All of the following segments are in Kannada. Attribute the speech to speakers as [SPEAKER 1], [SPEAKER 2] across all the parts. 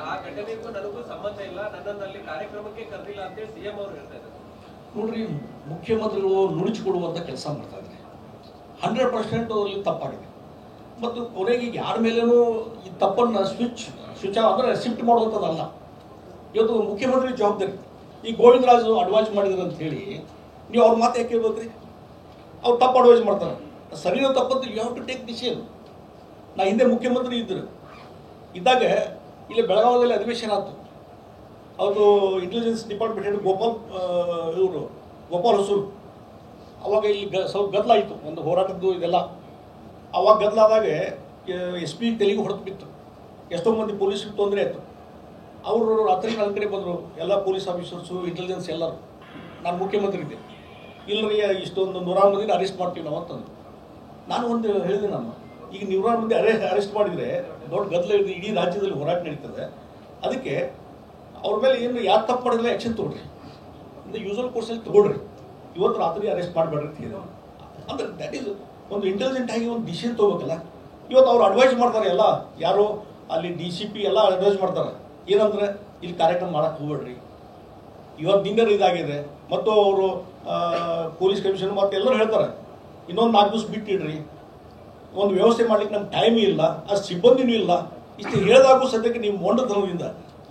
[SPEAKER 1] ಆ ಘಟನೆಗೂ ನನಗೂ ಸಂಬಂಧ ಇಲ್ಲ, ನನ್ನಲ್ಲಿ ಕಾರ್ಯಕ್ರಮಕ್ಕೆ ಕರೆದಿಲ್ಲ ಅಂತ ಹೇಳಿ ಸಿಎಂ ಅವರು ಹೇಳ್ತಾ ಇದ್ದಾರೆ.
[SPEAKER 2] ನೋಡ್ರಿ, ಮುಖ್ಯಮಂತ್ರಿಗಳು ನುಡಿಸಿಕೊಡುವಂಥ ಕೆಲಸ ಮಾಡ್ತಾ ಇದ್ದಾರೆ. 100% ಅವರಲ್ಲಿ ತಪ್ಪಾಗಿದೆ. ಮತ್ತು ಕೊನೆಗೆ ಯಾರ ಮೇಲೇನೂ ಈ ತಪ್ಪನ್ನು ಸ್ವಿಚ್ ಅಂದರೆ ಶಿಫ್ಟ್ ಮಾಡುವಂಥದ್ದಲ್ಲ. ಇವತ್ತು ಮುಖ್ಯಮಂತ್ರಿ ಜವಾಬ್ದಾರಿ. ಈ ಗೋವಿಂದರಾಜು ಅಡ್ವೈಸ್ ಮಾಡಿದ್ರು ಅಂತ ಹೇಳಿ ನೀವು ಅವ್ರ ಮಾತು ಯಾಕೆ ಕೇಳ್ಬೇಕ್ರಿ? ಅವ್ರು ತಪ್ಪು ಅಡ್ವೈಸ್ ಮಾಡ್ತಾರೆ. ಸರಿಯೋ ತಪ್ಪಂತ you have to take decision. ನಾ ಹಿಂದೆ ಮುಖ್ಯಮಂತ್ರಿ ಇದ್ದಾಗ ಇಲ್ಲಿ ಬೆಳಗಾವಿಯಲ್ಲಿ ಅಧಿವೇಶನ ಆಯ್ತು. ಅವರು ಇಂಟೆಲಿಜೆನ್ಸ್ ಡಿಪಾರ್ಟ್ಮೆಂಟ್ ಹೇಳಿ ಗೋಪಾಲ್ ಹೊಸೂರು, ಅವಾಗ ಇಲ್ಲಿ ಸ್ವಲ್ಪ ಗದ್ದಲಾಯಿತು, ಒಂದು ಹೋರಾಟದ್ದು ಇದೆಲ್ಲ. ಅವಾಗ ಗದ್ದಲಾದಾಗ SP ತೆಲಿಗೆ ಹೊಡೆದು ಬಿತ್ತು. ಎಷ್ಟೋ ಮಂದಿ ಪೊಲೀಸರು ತೊಂದರೆ ಆಯಿತು. ಅವರು ರಾತ್ರಿ ನನ್ನ ಕಡೆ ಬಂದರು, ಎಲ್ಲ ಪೊಲೀಸ್ ಆಫೀಸರ್ಸು, ಇಂಟೆಲಿಜೆನ್ಸ್ ಎಲ್ಲರೂ. ನಾನು ಮುಖ್ಯಮಂತ್ರಿ ಇದ್ದೆ. ಇಲ್ಲರಿ ಇಷ್ಟೊಂದು 100 ಮಂದಿನ ಅರೆಸ್ಟ್ ಮಾಡ್ತೀವಿ ನಾವು ಅಂತಂದು. ನಾನು ಒಂದು ಹೇಳಿದೆ, ಈಗ 100 ಮಂದಿ ಅರೆಸ್ಟ್ ಮಾಡಿದರೆ ದೊಡ್ಡ ಗದ್ದಲ ಇದ್ದು ಇಡೀ ರಾಜ್ಯದಲ್ಲಿ ಹೋರಾಟ ನಡೀತದೆ. ಅದಕ್ಕೆ ಅವ್ರ ಮೇಲೆ ಏನು ಯಾರು ತಪ್ಪು ಮಾಡಿದ್ರೆ ಆ್ಯಕ್ಷನ್ ತೊಗೊಳ್ರಿ, ಅಂದರೆ ಯೂಸಲ್ ಕೋರ್ಸಲ್ಲಿ ತೊಗೊಳ್ರಿ, ಇವತ್ತು ರಾತ್ರಿ ಅರೆಸ್ಟ್ ಮಾಡಬೇಡ್ರಿ ಅಂತ ಹೇಳಿದ್ರು. ಅಂದರೆ ದ್ಯಾಟ್ ಈಸ್ ಒಂದು ಇಂಟೆಲಿಜೆಂಟ್ ಆಗಿ ಒಂದು ಡಿಸಿಷನ್ ತೊಗೋಬೇಕಲ್ಲ. ಇವತ್ತು ಅವ್ರು ಅಡ್ವೈಸ್ ಮಾಡ್ತಾರೆ, ಎಲ್ಲ ಯಾರು ಅಲ್ಲಿ DCP ಎಲ್ಲ ಅಡ್ವೈಸ್ ಮಾಡ್ತಾರೆ. ಏನಂದ್ರೆ ಇಲ್ಲಿ ಕಾರ್ಯಕ್ರಮ ಮಾಡಕ್ಕೆ ಹೋಗ್ಬೇಡ್ರಿ, ಇವತ್ತು ಡಿನ್ನರ್ ಇದಾಗಿದೆ. ಮತ್ತು ಅವರು ಪೊಲೀಸ್ ಕಮಿಷನ್ ಮತ್ತು ಎಲ್ಲರೂ ಹೇಳ್ತಾರೆ ಇನ್ನೊಂದು 4 ದಿವಸ ಬಿಟ್ಟಿಡ್ರಿ, ಒಂದು ವ್ಯವಸ್ಥೆ ಮಾಡ್ಲಿಕ್ಕೆ ನಮ್ಗೆ ಟೈಮೂ ಇಲ್ಲ, ಅಷ್ಟು ಸಿಬ್ಬಂದಿನೂ ಇಲ್ಲ. ಇಷ್ಟು ಹೇಳಿದಾಗೂ ಸದ್ಯಕ್ಕೆ ನೀವು ಮೊಂಡತನದಿಂದ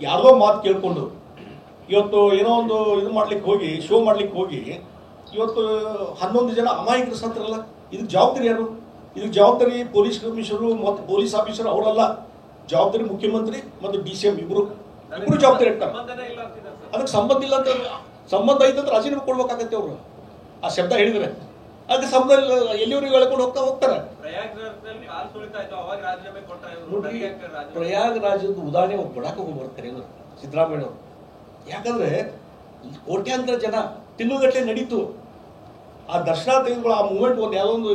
[SPEAKER 2] ಯಾರ್ದೋ ಮಾತು ಕೇಳಿಕೊಂಡು ಇವತ್ತು ಏನೋ ಒಂದು ಇದು ಮಾಡ್ಲಿಕ್ಕೆ ಹೋಗಿ, ಶೋ ಮಾಡ್ಲಿಕ್ಕೆ ಹೋಗಿ ಇವತ್ತು 11 ಜನ ಅಮಾಯಕರು ಸತ್ತರಲ್ಲ. ಇದಕ್ಕೆ ಜವಾಬ್ದಾರಿ ಯಾರು? ಇದಕ್ಕೆ ಜವಾಬ್ದಾರಿ ಪೊಲೀಸ್ ಕಮಿಷನರು ಮತ್ತು ಪೊಲೀಸ್ ಆಫೀಸರ್ ಅವರಲ್ಲ. ಜವಾಬ್ದಾರಿ ಮುಖ್ಯಮಂತ್ರಿ ಮತ್ತು DCM ಇಬ್ಬರು ಜವಾಬ್ದಾರಿ ಇರ್ತಾರೆ. ಅದಕ್ಕೆ ಸಂಬಂಧ ಇಲ್ಲ ಅಂತ, ಸಂಬಂಧ ಐತಂದ್ರೆ ರಾಜೀನಾಮೆ ಕೊಡ್ಬೇಕಾಗತ್ತೆ ಅವರು. ಆ ಶಬ್ದ ಹೇಳಿದ್ರೆ ಅದಕ್ಕೆ ಸಂಬಂಧ ಎಲ್ಲಿವರೆಗೂ ಹೇಳ್ಕೊಂಡು ಹೋಗ್ತಾರೆ. ಪ್ರಯಾಗರಾಜದ ಉದಾಹರಣೆ ಅವ್ರು ಕೊಡಕ್ಕೆ ಹೋಗಿ ಬರ್ತಾರೆ ಸಿದ್ದರಾಮಯ್ಯ ಅವರು. ಯಾಕಂದ್ರೆ ಕೋಟ್ಯಾಂತರ ಜನ ತಿಂಗಳುಗಟ್ಟಲೆ ನಡೀತು. ಆ ದರ್ಶನ ತೆಗೆದುಕೊಳ್ಳೋ ಆ ಮೂಮೆಂಟ್ ಒಂದು ಯಾವುದೋ ಒಂದು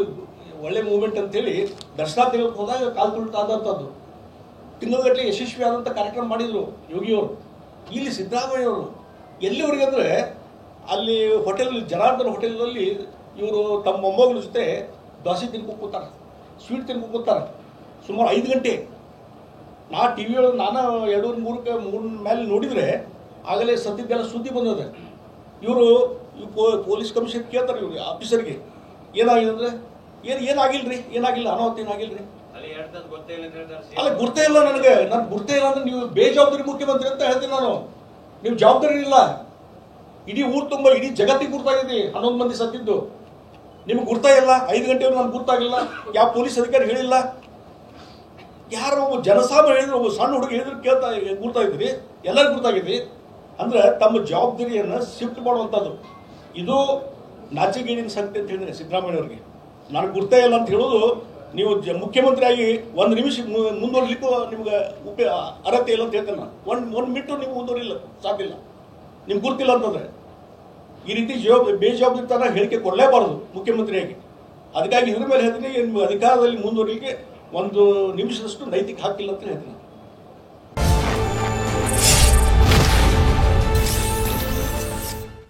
[SPEAKER 2] ಒಳ್ಳೆ ಮೂಮೆಂಟ್ ಅಂತೇಳಿ ದರ್ಶನ ತೆಗೆದುಕೊಂಡು ಹೋದಾಗ ಕಾಲು ತುಳಿತಾದಂಥದ್ದು. ತಿಂಗಳುಗಟ್ಟಲೆ ಯಶಸ್ವಿ ಆದಂಥ ಕಾರ್ಯಕ್ರಮ ಮಾಡಿದರು ಯೋಗಿಯವರು. ಇಲ್ಲಿ ಸಿದ್ದರಾಮಯ್ಯವರು ಎಲ್ಲಿವರೆಗೆ ಅಂದರೆ ಅಲ್ಲಿ ಹೋಟೆಲ್ ಜನಾರ್ದನ್ ಹೋಟೆಲ್ನಲ್ಲಿ ಇವರು ತಮ್ಮ ಮೊಮ್ಮಗಳ ಜೊತೆ ದೋಸೆ ತಿನ್ಕೊಂಡು ಕೂತಾರೆ, ಸ್ವೀಟ್ ತಿನ್ಕೊಂಡು ಕೂತಾರೆ ಸುಮಾರು 5 ಗಂಟೆ. ನಾ TV ಒಳಗೆ ನಾನು 2-3 ಮೇಲೆ ನೋಡಿದರೆ ಆಗಲೇ ಸದ್ಯದ್ದೆಲ್ಲ ಸುದ್ದಿ ಬಂದಿದೆ. ಇವರು ಪೊಲೀಸ್ ಕಮಿಷನ್ ಕೇಳ್ತಾರೆ ಇವ್ರು ಆಫೀಸರ್ಗೆ, ಏನಾಗಿದೆ ಅಂದರೆ ಏನಾಗಿಲ್ರಿ, ಏನಾಗಿಲ್ಲ, ಅನಾಹುತ ಏನಾಗಿಲ್ರಿ. ಅಲ್ಲ, ಗುರ್ತೇ ಇಲ್ಲ ನನಗೆ ಗುರ್ತೇ ಇಲ್ಲ ಅಂದ್ರೆ ನೀವು ಬೇಜವಾಬ್ದಾರಿ ಮುಖ್ಯಮಂತ್ರಿ ಅಂತ ಹೇಳ್ತೀನಿ ನಾನು. ನೀವು ಜವಾಬ್ದಾರಿ ಇಲ್ಲ. ಇಡೀ ಊರು ತುಂಬ, ಇಡೀ ಜಗತ್ತಿಗೆ ಗುರ್ತಾಗಿದೆ 11 ಮಂದಿ ಸತ್ತಿದ್ದು. ನಿಮ್ಗೆ ಗುರ್ತಾ ಇಲ್ಲ. 5 ಗಂಟೆವರೆಗೂ ನನಗೆ ಗುರ್ತಾಗಿಲ್ಲ, ಯಾವ ಪೊಲೀಸ್ ಅಧಿಕಾರಿ ಹೇಳಿಲ್ಲ. ಯಾರೋ ಒಬ್ಬ ಜನಸಾಮಾನ್ಯ ಹೇಳಿದ್ರು, ಒಬ್ಬ ಸಣ್ಣ ಹುಡುಗ ಹೇಳಿದ್ರು ಕೇಳ್ತಾ ಗುರ್ತಾ ಇದ್ದೀರಿ, ಎಲ್ಲರಿಗೂ ಗುರ್ತಾಗಿದೆ. ಅಂದ್ರೆ ತಮ್ಮ ಜವಾಬ್ದಾರಿಯನ್ನು ಶಿಫ್ಟ್ ಮಾಡುವಂಥದ್ದು. ಇದು ನಾಚಿಗೇಡಿನ ಸಂಗತಿ ಅಂತ ಹೇಳಿದ್ರೆ ಸಿದ್ದರಾಮಯ್ಯವ್ರಿಗೆ. ನನಗೆ ಗುರ್ತೇ ಇಲ್ಲ ಅಂತ ಹೇಳೋದು, ನೀವು ಮುಖ್ಯಮಂತ್ರಿಯಾಗಿ 1 ನಿಮಿಷ ಮುಂದುವರಿಲಿಕ್ಕೂ ನಿಮ್ಗೆ ಅರ್ಹತೆ ಇಲ್ಲ ಅಂತ ಹೇಳ್ತೇನೆ ನಾನು. ಒಂದು ಮಿನಿಟ್ ನೀವು ಮುಂದುವರಿಲ್ಲ, ಸಾಧ್ಯ ಇಲ್ಲ. ನಿಮ್ಗೆ ಗುರ್ತಿಲ್ಲ ಅಂತಂದ್ರೆ ಈ ರೀತಿ ಬೇಜವಾಬ್ದಾರಿತನ ಹೇಳಿಕೆ ಕೊಡಲೇಬಾರದು ಮುಖ್ಯಮಂತ್ರಿಯಾಗಿ. ಅದಕ್ಕಾಗಿ ಇದ್ರ ಮೇಲೆ ಹೇಳ್ತೀನಿ, ನಿಮ್ಮ ಅಧಿಕಾರದಲ್ಲಿ ಮುಂದುವರಿಲಿಕ್ಕೆ 1 ನಿಮಿಷದಷ್ಟು ನೈತಿಕ ಹಕ್ಕಿಲ್ಲ ಅಂತ ಹೇಳ್ತೀನಿ.